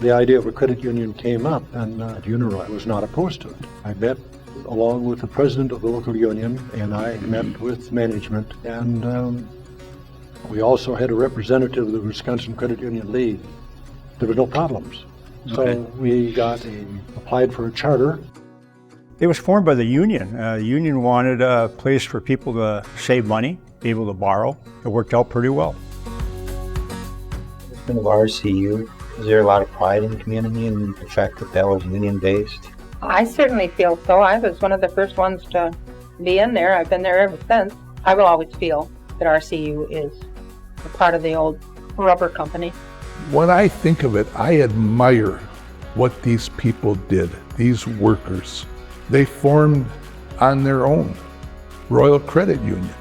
the idea of a credit union came up, and Uniroyal was not opposed to it. I met along with the president of the local union, and I met with management, and we also had a representative of the Wisconsin Credit Union League. There were no problems. Okay. So we applied for a charter. It was formed by the union. The union wanted a place for people to save money, be able to borrow. It worked out pretty well. In the RCU, is there a lot of pride in the community and the fact that that was union-based? I certainly feel so. I was one of the first ones to be in there. I've been there ever since. I will always feel that RCU is a part of the old rubber company. When I think of it, I admire what these people did, these workers. They formed on their own Royal Credit Union.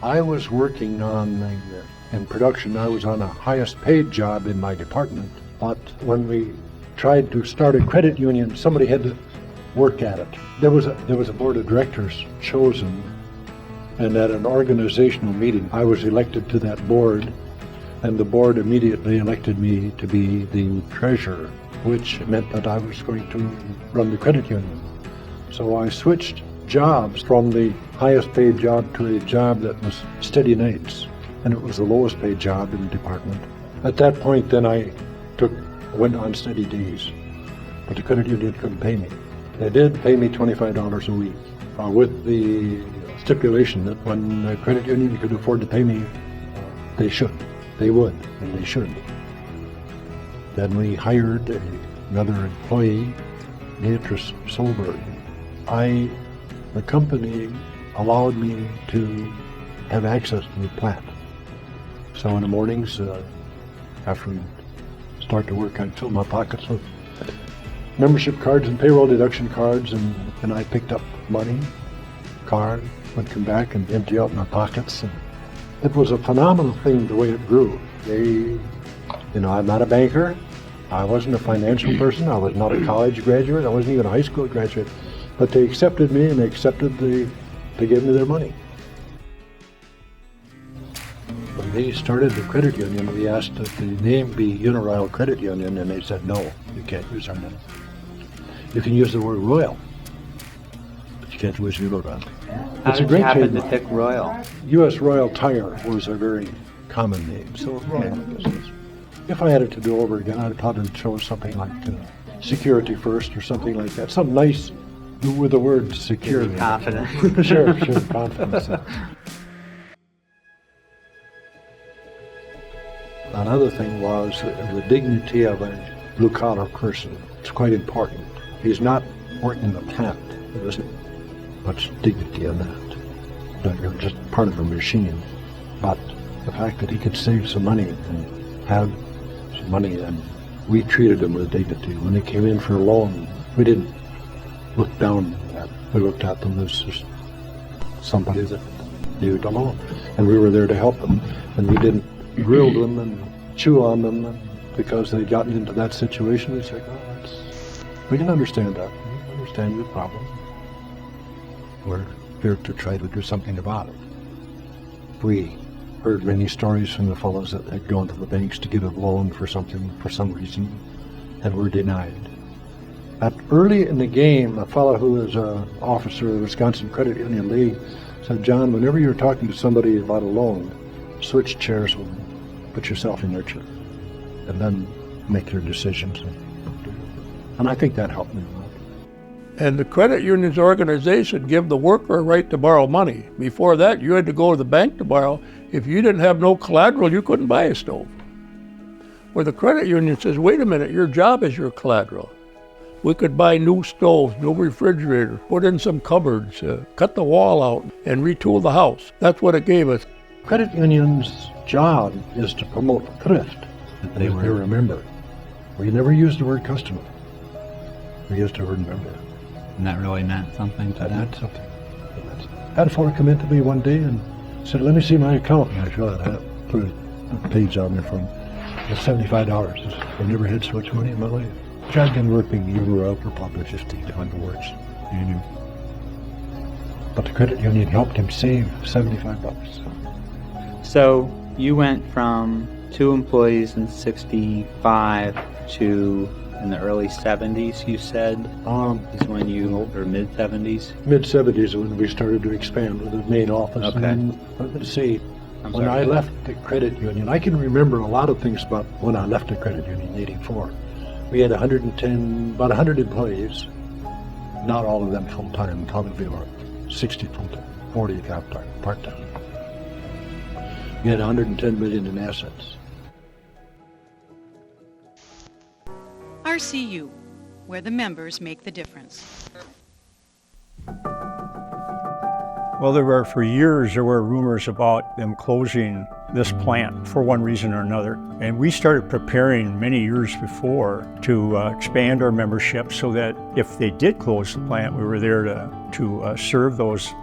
I was working in production. I was on a highest paid job in my department. But when we tried to start a credit union, somebody had to work at it. There was a board of directors chosen, and at an organizational meeting, I was elected to that board, and the board immediately elected me to be the treasurer, which meant that I was going to run the credit union. So I switched jobs from the highest paid job to a job that was steady nights, and it was the lowest paid job in the department. At that point, then I went on steady days, but the credit union couldn't pay me. They did pay me $25 a week, with the stipulation that when the credit union could afford to pay me, they would, and they should. Then we hired another employee, Beatrice Solberg. The company allowed me to have access to the plant. So in the mornings, after we start to work, I'd fill my pockets with membership cards and payroll deduction cards, and I picked up money, card, would come back and empty out my pockets. And it was a phenomenal thing the way it grew. I'm not a banker. I wasn't a financial person. I was not a college graduate. I wasn't even a high school graduate. But they accepted me, and they gave me their money. When they started the credit union, we asked that the name be Uniroyal Credit Union, and they said, no, you can't use our name. You can use the word Royal, but you can't use Uniroyal. How did you happen to pick Royal? U.S. Royal Tire was a very common name, so Royal business. If I had it to do over again, I'd probably chose something like Security First or something like that. Something nice with the word security. Confident. Sure, confidence. Another thing was the dignity of a blue-collar person. It's quite important. He's not working in the plant. There isn't much dignity in that. You're just part of a machine. But the fact that he could save some money and have some money, and we treated him with dignity. When they came in for a loan, we didn't look down at them. We looked at them as just somebody that needed a loan. And we were there to help them. And we didn't grill them and chew on them because they'd gotten into that situation. We said, we can understand that. We can understand your problem. We're here to try to do something about it. We heard many stories from the fellows that had gone to the banks to get a loan for something for some reason and were denied. At early in the game, a fellow who was an officer of the Wisconsin Credit Union League said, John, whenever you're talking to somebody about a loan, switch chairs with them, put yourself in their chair, and then make their decisions. And I think that helped me a lot. And the credit union's organization give the worker a right to borrow money. Before that, you had to go to the bank to borrow. If you didn't have no collateral, you couldn't buy a stove. Where the credit union says, wait a minute, your job is your collateral. We could buy new stoves, new refrigerators, put in some cupboards, cut the wall out, and retool the house. That's what it gave us. Credit union's job is to promote thrift. They remember. We never used the word customer. We used the word member. And that really meant something to That them? meant something. I had a fellow come in to me one day and said, let me see my account. And I showed it. I put a page on there from $75. I've never had so much money in my life. I'd been working Uniroyal for probably 1,500 words. You knew. But the credit union helped him save $75. So You went from 2 employees in 65 to in the early 70s, you said, is when you, or mid-70s? Mid-70s when we started to expand with the main office. Okay. And let's see, I'm when sorry. I left the credit union, I can remember a lot of things about when I left the credit union in 84. We had about 100 employees, not all of them full-time, probably were 60 full-time, 40 part-time. We had 110 million in assets. RCU, where the members make the difference. Well, for years, there were rumors about them closing this plant for one reason or another. And we started preparing many years before to expand our membership so that if they did close the plant, we were there to serve those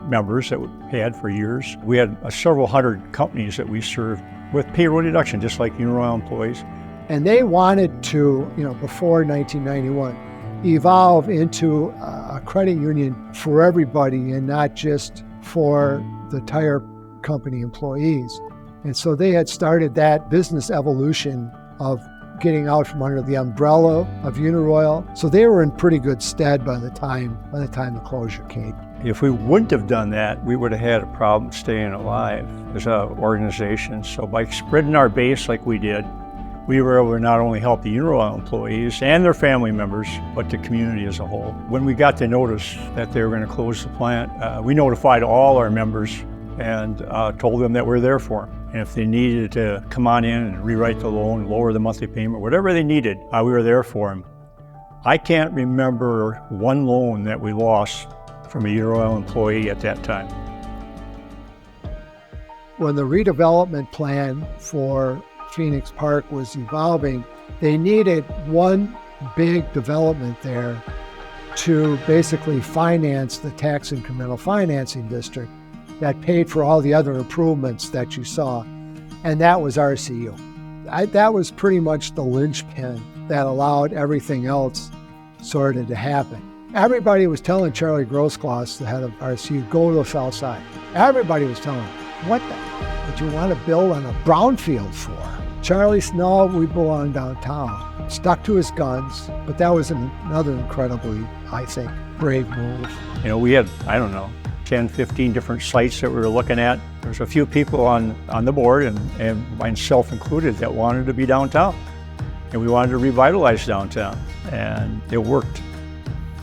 members that we had for years. We had several hundred companies that we served with payroll deduction, just like Uniroyal employees. And they wanted to, before 1991, evolve into a credit union for everybody and not just for the tire company employees. And so they had started that business evolution of getting out from under the umbrella of Uniroyal. So they were in pretty good stead by the time the closure came. If we wouldn't have done that, we would have had a problem staying alive as an organization. So by spreading our base like we did, we were able to not only help the Uniroyal employees and their family members, but the community as a whole. When we got the notice that they were going to close the plant, we notified all our members and told them that we're there for them. And if they needed to come on in and rewrite the loan, lower the monthly payment, whatever they needed, we were there for them. I can't remember one loan that we lost from a Uniroyal employee at that time. When the redevelopment plan for Phoenix Park was evolving, they needed one big development there to basically finance the tax incremental financing district that paid for all the other improvements that you saw, and that was RCU. That was pretty much the linchpin that allowed everything else sort of to happen. Everybody was telling Charlie Grossgloss, the head of RCU, go to the south side. Everybody was telling him, what would you want to build on a brownfield for? Charlie said, no, we belong downtown. Stuck to his guns, but that was another incredibly, I think, brave move. We had, 10, 15 different sites that we were looking at. There's a few people on the board, and myself included, that wanted to be downtown. And we wanted to revitalize downtown, and it worked.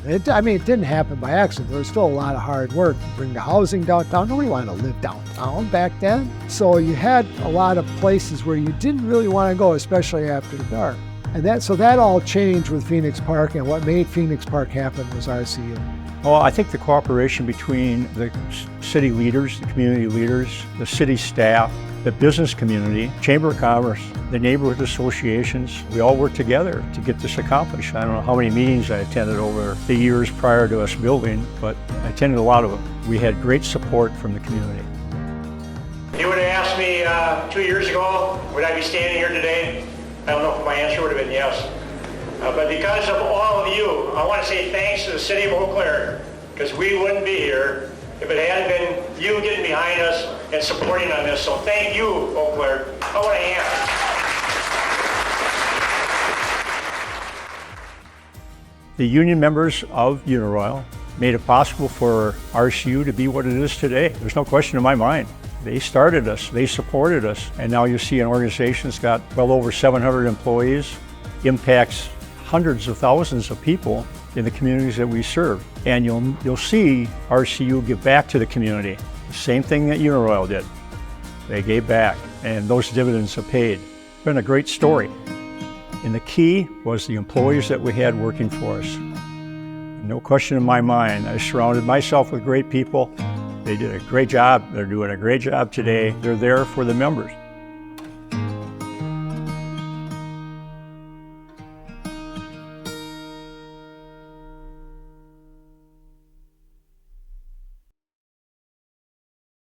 It didn't happen by accident. There was still a lot of hard work to bring the housing downtown. Nobody wanted to live downtown back then. So you had a lot of places where you didn't really want to go, especially after dark. And so that all changed with Phoenix Park, and what made Phoenix Park happen was RCU. Well, I think the cooperation between the city leaders, the community leaders, the city staff, the business community, Chamber of Commerce, the neighborhood associations, we all worked together to get this accomplished. I don't know how many meetings I attended over the years prior to us building, but I attended a lot of them. We had great support from the community. If you would have asked me 2 years ago, would I be standing here today? I don't know if my answer would have been yes. But because of all of you, I want to say thanks to the city of Eau Claire, because we wouldn't be here if it hadn't been you getting behind us and supporting on this. So thank you, Eau Claire. I want a hand. The union members of Uniroyal made it possible for RCU to be what it is today. There's no question in my mind. They started us, they supported us, and now you see an organization that's got well over 700 employees, impacts hundreds of thousands of people in the communities that we serve. And you'll see RCU give back to the community. The same thing that Uniroyal did. They gave back, and those dividends have paid. It's been a great story. And the key was the employees that we had working for us. No question in my mind, I surrounded myself with great people. They did a great job. They're doing a great job today. They're there for the members.